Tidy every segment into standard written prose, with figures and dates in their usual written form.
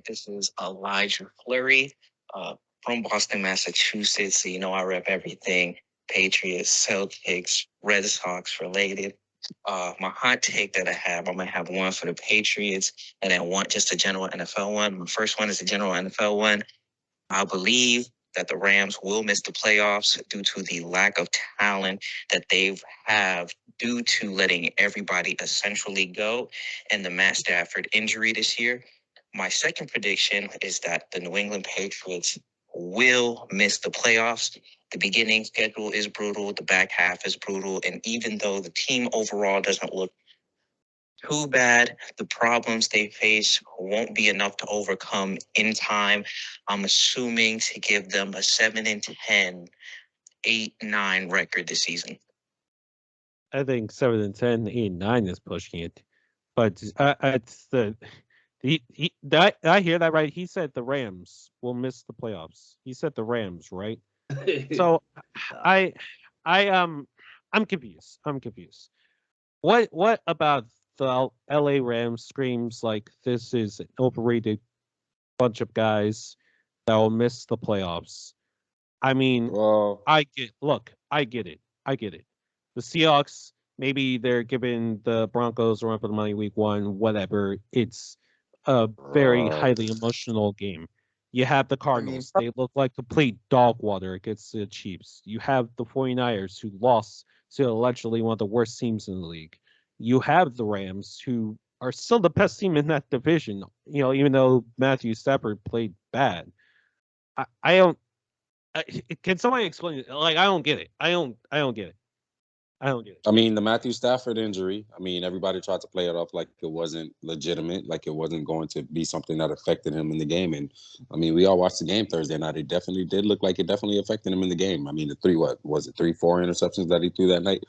pick. This is Elijah Fleury from Boston, Massachusetts. You know, I rep everything Patriots, Celtics, Red Sox related. My hot take that I have, I'm going to have one for the Patriots and then one, just a general NFL one. My first one is a general NFL one. I believe that the Rams will miss the playoffs due to the lack of talent that they have due to letting everybody essentially go and the Matt Stafford injury this year. My second prediction is that the New England Patriots will miss the playoffs. The beginning schedule is brutal. The back half is brutal. And even though the team overall doesn't look too bad, the problems they face won't be enough to overcome in time. I'm assuming to give them a 7-10, 8-9 record this season. I think 7-10, 8-9 is pushing it, but it's did I hear that right? He said the Rams will miss the playoffs. He said the Rams, right? So I I'm confused. I'm confused. What about the LA Rams screams like this is an overrated bunch of guys that will miss the playoffs? I mean, Well, I get it. I get it. The Seahawks, maybe they're giving the Broncos a run for the money week one, whatever. It's a very right. highly emotional game. You have the I mean, Cardinals. They look like complete dog water against the Chiefs. You have the 49ers who lost to allegedly one of the worst teams in the league. You have the Rams who are still the best team in that division, even though Matthew Stafford played bad. I don't I, can somebody explain it? Like, I don't get it. I don't get it. I don't get it. I mean, the Matthew Stafford injury, I mean, everybody tried to play it off like it wasn't legitimate, like it wasn't going to be something that affected him in the game. And I mean, we all watched the game Thursday night. It definitely did look like it definitely affected him in the game. I mean, the what was it, 4 interceptions that he threw that night?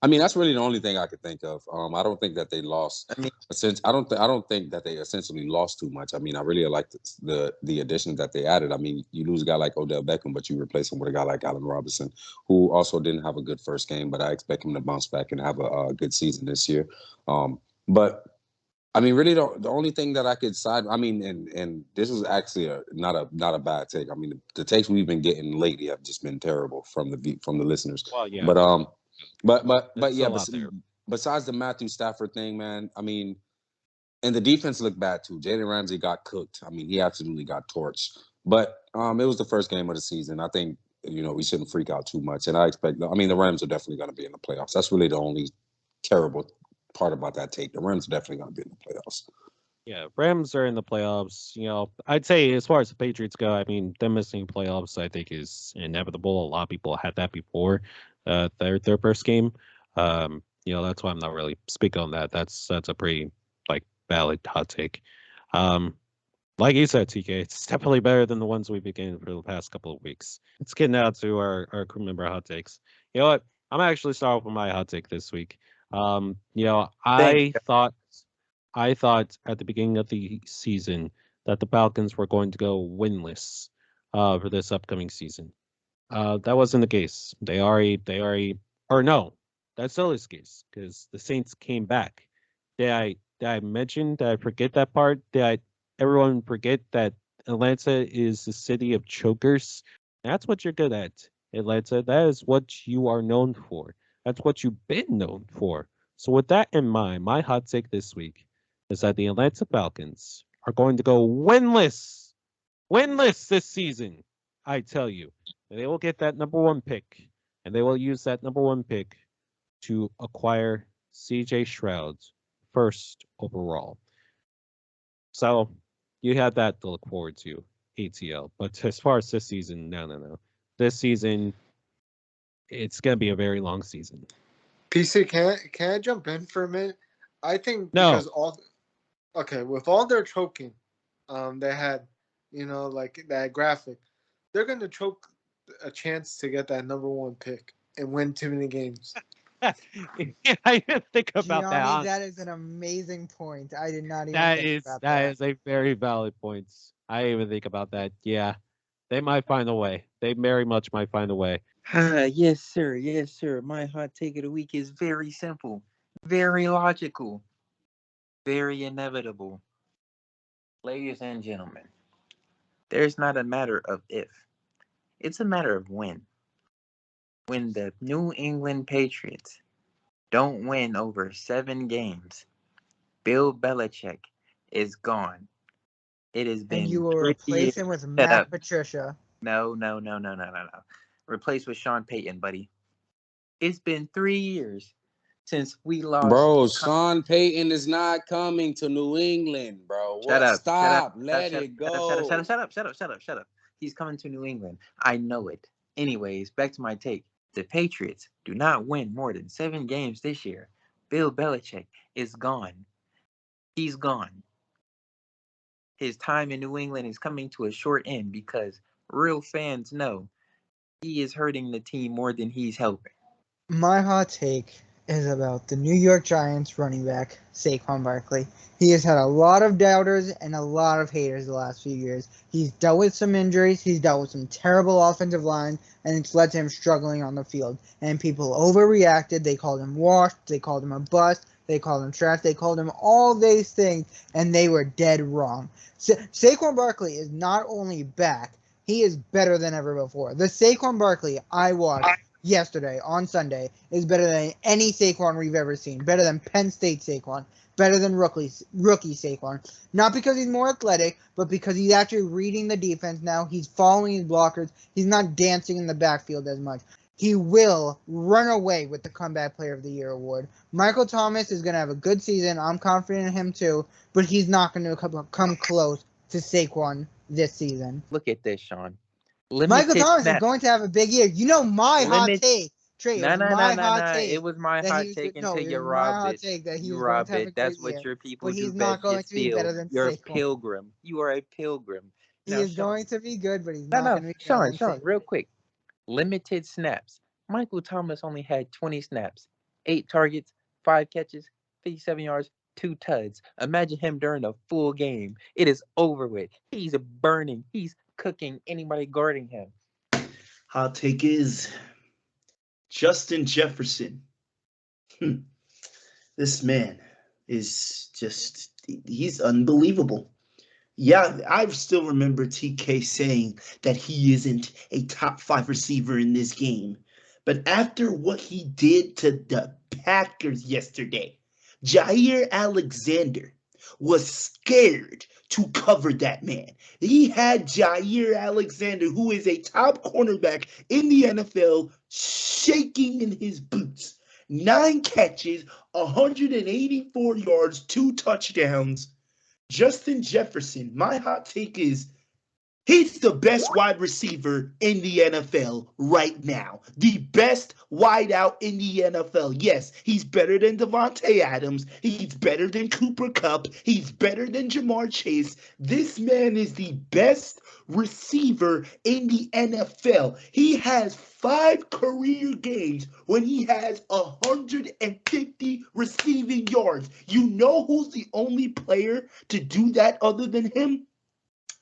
I mean, that's really the only thing I could think of. I don't think that they lost. I mean, Since I don't think that they essentially lost too much. I mean, I really like the additions that they added. I mean, you lose a guy like Odell Beckham, but you replace him with a guy like Allen Robinson, who also didn't have a good first game, but I expect him to bounce back and have a good season this year. But I mean, really, the only thing that I could side, I mean, and this is actually not a bad take. I mean, the takes we've been getting lately have just been terrible from the listeners. Well, yeah, But but it's yeah, still but out there. besides the Matthew Stafford thing, man, I mean, and the defense looked bad too. Jalen Ramsey got cooked. I mean, he absolutely got torched. But it was the first game of the season. I think we shouldn't freak out too much. And I expect. I mean, the Rams are definitely going to be in the playoffs. That's really the only terrible part about that take. The Rams are definitely going to be in the playoffs. Yeah, Rams are in the playoffs. I'd say as far as the Patriots go, I mean, them missing playoffs, I think, is inevitable. A lot of people had that before their first game. That's why I'm not really speaking on that. That's a pretty like valid hot take. Um, like you said, TK, it's definitely better than the ones we've been getting for the past couple of weeks. Let's get now to our crew member hot takes. You know what? I'm actually start off with my hot take this week. thank I thought at the beginning of the season that the Falcons were going to go winless for this upcoming season. That wasn't the case. Or no, that still is the case because the Saints came back. Did I mention? Did I forget that part? Did everyone forget that Atlanta is the city of chokers? That's what you're good at, Atlanta. That is what you are known for. That's what you've been known for. So with that in mind, my hot take this week is that the Atlanta Falcons are going to go winless this season. I tell you, they will get that number one pick, and they will use that number one pick to acquire CJ Stroud first overall. So you have that to look forward to, ATL. But as far as this season, no. This season, it's gonna be a very long season. PC, can I jump in for a minute? I think No, because with all their choking, they had, like that graphic, they're gonna choke a chance to get that number one pick and win too many games. I didn't think about Gianni, that. that is an amazing point. I did not even That think is about that that. is a very valid point. I didn't even think about that. Yeah, they might find a way. They very much might find a way. Yes, sir. Yes, sir. My hot take of the week is very simple, very logical, very inevitable. Ladies and gentlemen, there's not a matter of if, it's a matter of when. When the New England Patriots don't win over 7 games, Bill Belichick is gone. It has And you been will 3 replace years. him with Shut Matt up. Patricia. No. Replace with Sean Payton, buddy. It's been 3 years since we lost. Bro, Sean Payton is not coming to New England, bro. What? Stop. Let it go. Shut up. He's coming to New England. I know it. Anyways, back to my take. The Patriots do not win more than 7 games this year. Bill Belichick is gone. He's gone. His time in New England is coming to a short end because real fans know he is hurting the team more than he's helping. My hot take is about the New York Giants running back, Saquon Barkley. He has had a lot of doubters and a lot of haters the last few years. He's dealt with some injuries, he's dealt with some terrible offensive line, and it's led to him struggling on the field. And people overreacted. They called him washed, they called him a bust, they called him trash, they called him all these things, and they were dead wrong. Saquon Barkley is not only back, he is better than ever before. The Saquon Barkley I watched yesterday on Sunday is better than any Saquon we've ever seen. Better than Penn State Saquon. Better than rookie Saquon. Not because he's more athletic, but because he's actually reading the defense now. He's following his blockers. He's not dancing in the backfield as much. He will run away with the Comeback Player of the Year award. Michael Thomas is going to have a good season. I'm confident in him too, but he's not going to come close to Saquon this season. Look at this, Sean. Michael Thomas is going to have a big year. You know my hot take, Trey. No. It was my hot take No, until you it was my robbed hot it. take that he You was going robbed to have a it. great That's year. what your people But do he's best. not going You to be steal. better than You're a Saquon. pilgrim. You are a pilgrim. He Now, is Sean, going to be good, but he's not going to be better than Sean, Saquon. real quick. Limited snaps. Michael Thomas only had 20 snaps, 8 targets, 5 catches, 57 yards, 2 tuds. Imagine him during a full game. It is over with. He's burning. He's cooking anybody guarding him. Hot take is Justin Jefferson. This man is just, he's unbelievable. Yeah, I still remember TK saying that he isn't a top 5 receiver in this game. But after what he did to the Packers yesterday, Jair Alexander was scared to cover that man. He had Jair Alexander, who is a top cornerback in the NFL, shaking in his boots. 9 catches, 184 yards, 2 touchdowns. Justin Jefferson, my hot take is he's the best wide receiver in the NFL right now. The best wideout in the NFL. Yes, he's better than Devontae Adams. He's better than Cooper Kupp. He's better than Jamar Chase. This man is the best receiver in the NFL. He has 5 career games when he has 150 receiving yards. You know who's the only player to do that other than him?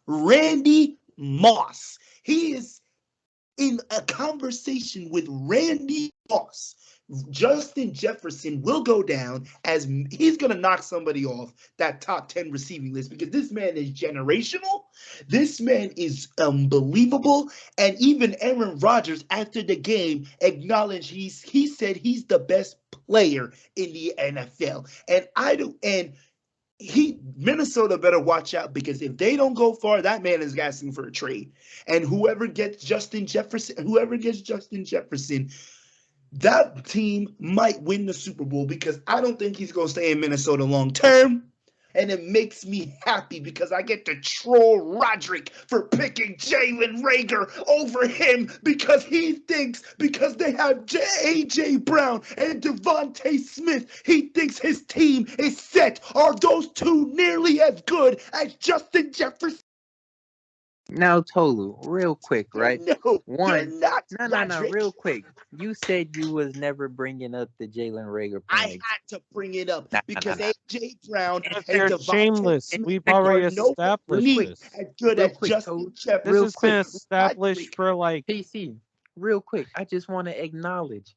Randy Moss. He is in a conversation with Randy Moss. Justin Jefferson will go down as he's going to knock somebody off that top 10 receiving list because this man is generational. This man is unbelievable. And even Aaron Rodgers, after the game, acknowledged he said he's the best player in the NFL. And Minnesota better watch out because if they don't go far, that man is asking for a trade. And whoever gets Justin Jefferson, that team might win the Super Bowl because I don't think he's going to stay in Minnesota long term. And it makes me happy because I get to troll Roderick for picking Jalen Reagor over him because he thinks because they have A.J. Brown and Devontae Smith, he thinks his team is set. Are those two nearly as good as Justin Jefferson? Now, Tolu, real quick, right? No, they're not. No, real quick. You said you was never bringing up the Jalen Reagor I point. had to bring it up because A.J. Brown Because and you're Devontae shameless. Smith We've are already nowhere established near this. as good Real as quick, Justin Tolu. Jefferson. This has been quick, established for like PC, real quick. I just want to acknowledge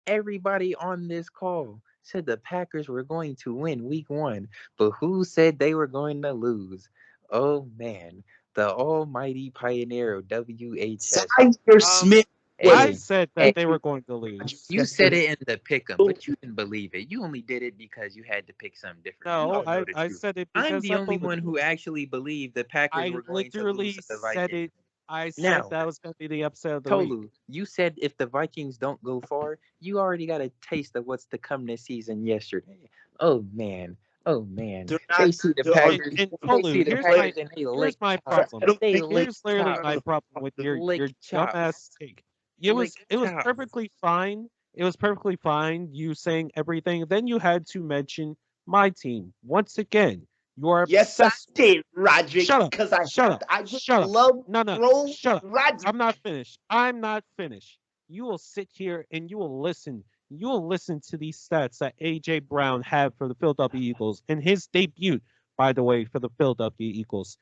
everybody on this call said the Packers were going to win week 1, but who said they were going to lose? Oh man, the almighty pioneer of WHS. Zaire Um, Smith I Hey, was said hey, that they were going to lose. you said it in the pick 'em, but you didn't believe it. You only did it because you had to pick something different. We No, all know the I truth. said it I'm because the I only believe. one who actually believed the Packers I were going to lose literally to the said Vikings. it. I said Now, that was going to be the upset of the week. Tolu, you said if the Vikings don't go far, you already got a taste of what's to come this season yesterday. Oh man, oh man. they're They not see the they're And, Packers. and They Tolu, see the here's Packers and they here's lick my chops. I problem. don't They think lick Here's literally my chops. problem with Lick your chops. dumbass take. Lick It was chops. perfectly fine. It was perfectly fine you saying everything. Then you had to mention my team once again. You are yes I obsessed with. did, Roderick, Shut up. because Shut up. I just Shut up. love No, no. troll Shut up. Roderick. I'm not finished. I'm not finished. You will sit here and you will listen. You will listen to these stats that AJ Brown had for the Philadelphia Eagles in his debut, by the way, for the Philadelphia Eagles.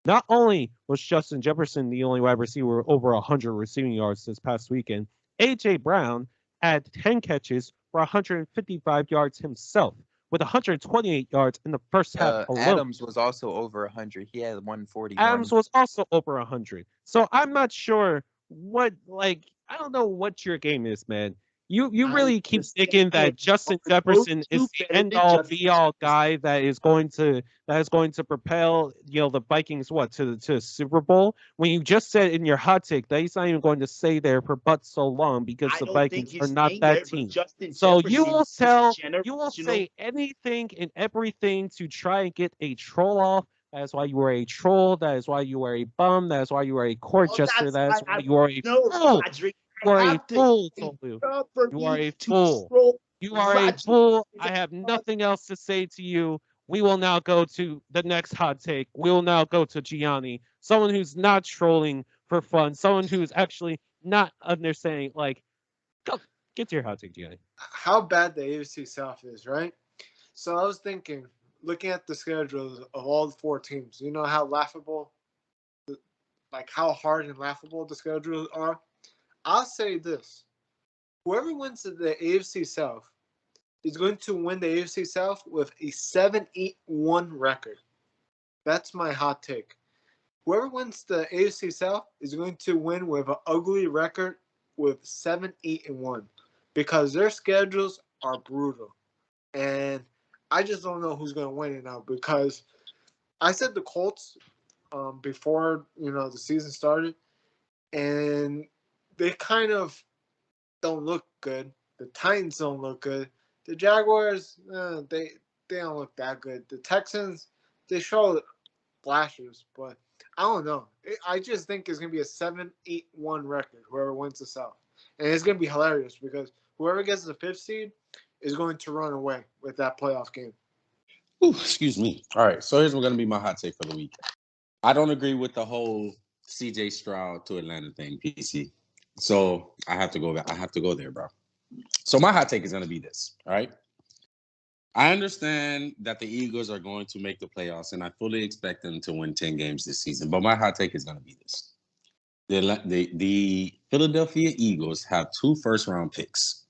Not only was Justin Jefferson the only wide receiver with over 100 receiving yards this past weekend, AJ Brown had 10 catches for 155 yards himself, with 128 yards in the first half alone. Adams was also over 100. He had Adams 141. was also over 100. So I'm not sure I don't know what your game is, man. You I'm really keep just thinking saying, that Justin are those Jefferson is two the better end than all Justin be all Jefferson? guy that is going to propel the Vikings to the Super Bowl when you just said in your hot take that he's not even going to stay there for but so long because I the don't think Vikings are he's not staying that there, but team. Justin So Jefferson is you will generational. say anything and everything to try and get a troll off. That is why you are a troll. That is why you are a bum. That is why you are a court Oh, jester. that's That is why why I you are a know, fool. Roderick. You I are a have to. fool, It's Tolu. tough for You are me a to fool. troll You are a Roderick. fool. I have nothing else to say to you. We will now go to the next hot take. We will now go to Gianni, someone who's not trolling for fun, someone who's actually not understanding. Like, go get to your hot take, Gianni. How bad the AFC South is, right? So I was thinking, looking at the schedules of all the four teams, you know how laughable, like how hard and laughable the schedules are? I'll say this. Whoever wins the AFC South is going to win the AFC South with a 7-8-1 record. That's my hot take. Whoever wins the AFC South is going to win with an ugly record with 7-8-1 because their schedules are brutal. And I just don't know who's going to win it now because I said the Colts before the season started, and they kind of don't look good. The Titans don't look good. The Jaguars, they don't look that good. The Texans, they show flashes, but I don't know. I just think it's gonna be a 7-8-1 record. Whoever wins the South, and it's gonna be hilarious because whoever gets the fifth seed is going to run away with that playoff game. Ooh, excuse me. All right, so here's what's gonna be my hot take for the week. I don't agree with the whole CJ Stroud to Atlanta thing, PC. So I have to go. I have to go there, bro. So my hot take is gonna be this. All right. I understand that the Eagles are going to make the playoffs, and I fully expect them to win 10 games this season. But my hot take is going to be this: the Philadelphia Eagles have 2 first-round picks.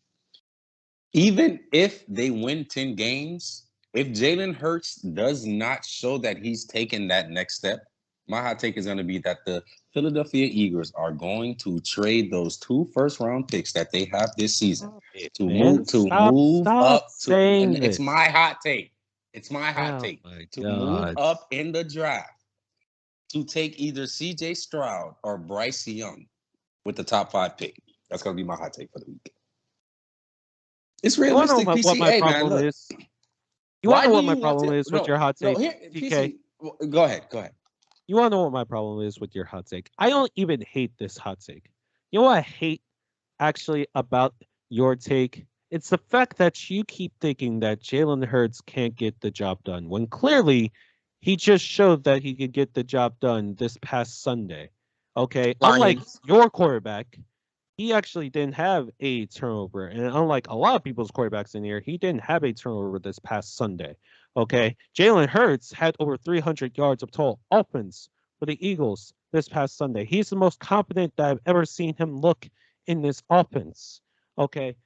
Even if they win 10 games, if Jalen Hurts does not show that he's taken that next step, my hot take is going to be that the Philadelphia Eagles are going to trade those 2 first-round picks that they have this season Stop it, to man. move Stop up to. And saying it's this. my hot take. It's my hot Oh take my to move god. up in the draft to take either CJ Stroud or Bryce Young with the top 5 pick. That's going to be my hot take for the week. It's You wanna know realistic, what PC. my Hey, man, problem look. is? You wanna Why know do what you my want problem to? is with No, your hot no. take, Here, TK? PC. Go ahead. Go ahead. You wanna know what my problem is with your hot take? I don't even hate this hot take. You know what I hate actually about your take? It's the fact that you keep thinking that Jalen Hurts can't get the job done when clearly he just showed that he could get the job done this past Sunday. Okay, unlike Lions. your quarterback, he actually didn't have a turnover. And unlike a lot of people's quarterbacks in here, he didn't have a turnover this past Sunday. Okay. Jalen Hurts had over 300 yards of total offense for the Eagles this past Sunday. He's the most confident that I've ever seen him look in this offense. Okay.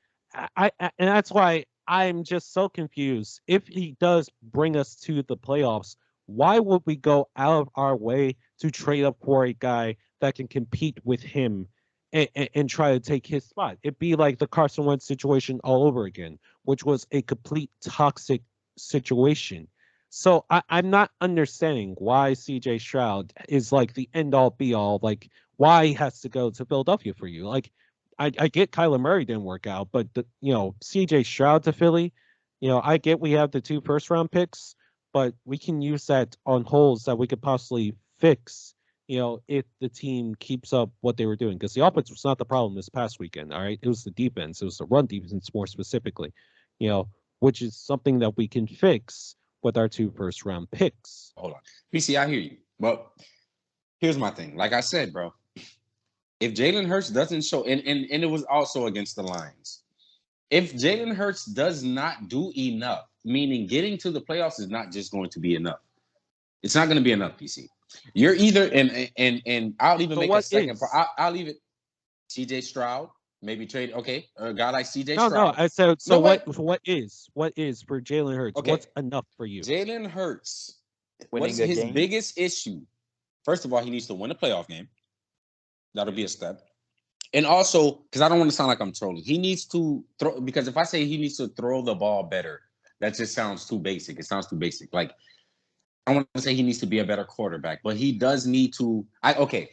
And that's why I'm just so confused. If he does bring us to the playoffs, why would we go out of our way to trade up for a guy that can compete with him and try to take his spot? It'd be like the Carson Wentz situation all over again, which was a complete toxic situation. So I'm not understanding why CJ Stroud is like the end all be all, like why he has to go to Philadelphia for you. Like I get Kyler Murray didn't work out, but CJ Stroud to Philly, I get we have the 2 first-round picks, but we can use that on holes that we could possibly fix, if the team keeps up what they were doing. Because the offense was not the problem this past weekend, all right? It was the defense. It was the run defense more specifically, which is something that we can fix with our 2 first-round picks. Hold on. PC, I hear you. But here's my thing. Like I said, bro, if Jalen Hurts doesn't show, and it was also against the Lions, if Jalen Hurts does not do enough, meaning getting to the playoffs is not just going to be enough. It's not going to be enough, PC. You're either, and I'll even make a second. I'll leave it. CJ Stroud, maybe trade, okay, a guy like CJ Stroud. No, I said, so what is for Jalen Hurts? Okay. What's enough for you? Jalen Hurts, Winning what's a his game? biggest issue? First of all, he needs to win a playoff game. That'll be a step. And also, because I don't want to sound like I'm trolling, he needs to throw, because if I say he needs to throw the ball better, that just sounds too basic. It sounds too basic. Like, I want to say he needs to be a better quarterback, but he does need to. Okay.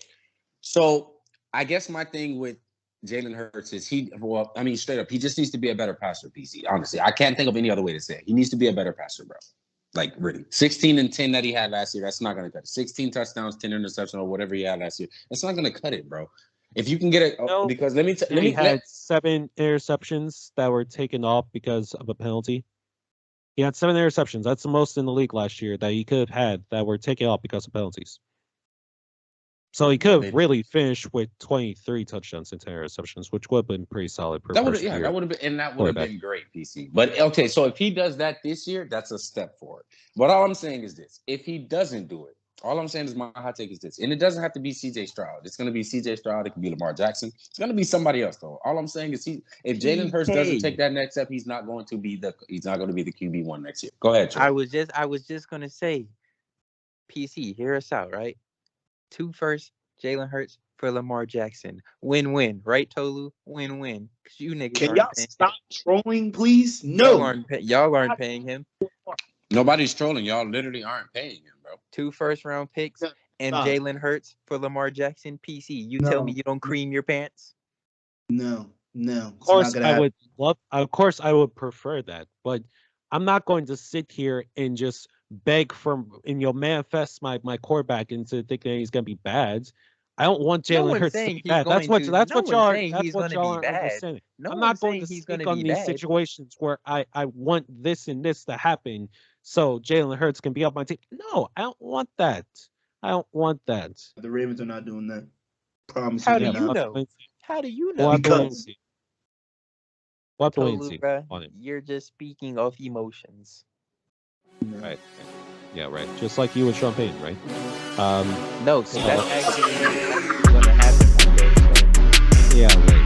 So I guess my thing with Jalen Hurts is straight up, he just needs to be a better passer, PC. Honestly, I can't think of any other way to say it. He needs to be a better passer, bro. Like, really. 16 and 10 that he had last year, that's not going to cut it. 16 touchdowns, 10 interceptions, or whatever he had last year, that's not going to cut it, bro. If you can get it, because he had 7 interceptions that were taken off because of a penalty. He had 7 interceptions. That's the most in the league last year that he could have had that were taken off because of penalties. So he could have really finished with 23 touchdowns and 10 interceptions, which would have been pretty solid. That would have been great, PC. But okay, so if he does that this year, that's a step forward. But all I'm saying is this: if he doesn't do it, all I'm saying is my hot take is this, and it doesn't have to be CJ Stroud. It's going to be CJ Stroud. It could be Lamar Jackson. It's going to be somebody else, though. All I'm saying is if Jalen Hurts doesn't take that next step, he's not going to be the QB1 next year. Go ahead, Trey. I was just going to say, PC, hear us out, right? 2 first, Jalen Hurts for Lamar Jackson. Win-win, right, Tolu? Win-win. Because you niggas Can y'all stop trolling, please? No. Y'all aren't paying him. Nobody's trolling. Y'all literally aren't paying him, bro. 2 first-round picks and Jalen Hurts for Lamar Jackson. PC, you tell me you don't cream your pants? No. Of course, I would prefer that, but I'm not going to sit here and just beg manifest my quarterback into thinking he's going to be bad. I don't want Jalen Hurts to be bad. That's what y'all are understanding. I'm not going to speak on these situations where I want this and this to happen so Jalen Hurts can be up my team. No, I don't want that. The Ravens are not doing that. Promise. How do you know? How do you know? Because you're just speaking of emotions. Right. Yeah, right. Just like you and Champagne, right? No, because that's actually going to happen one day. So. Yeah, right.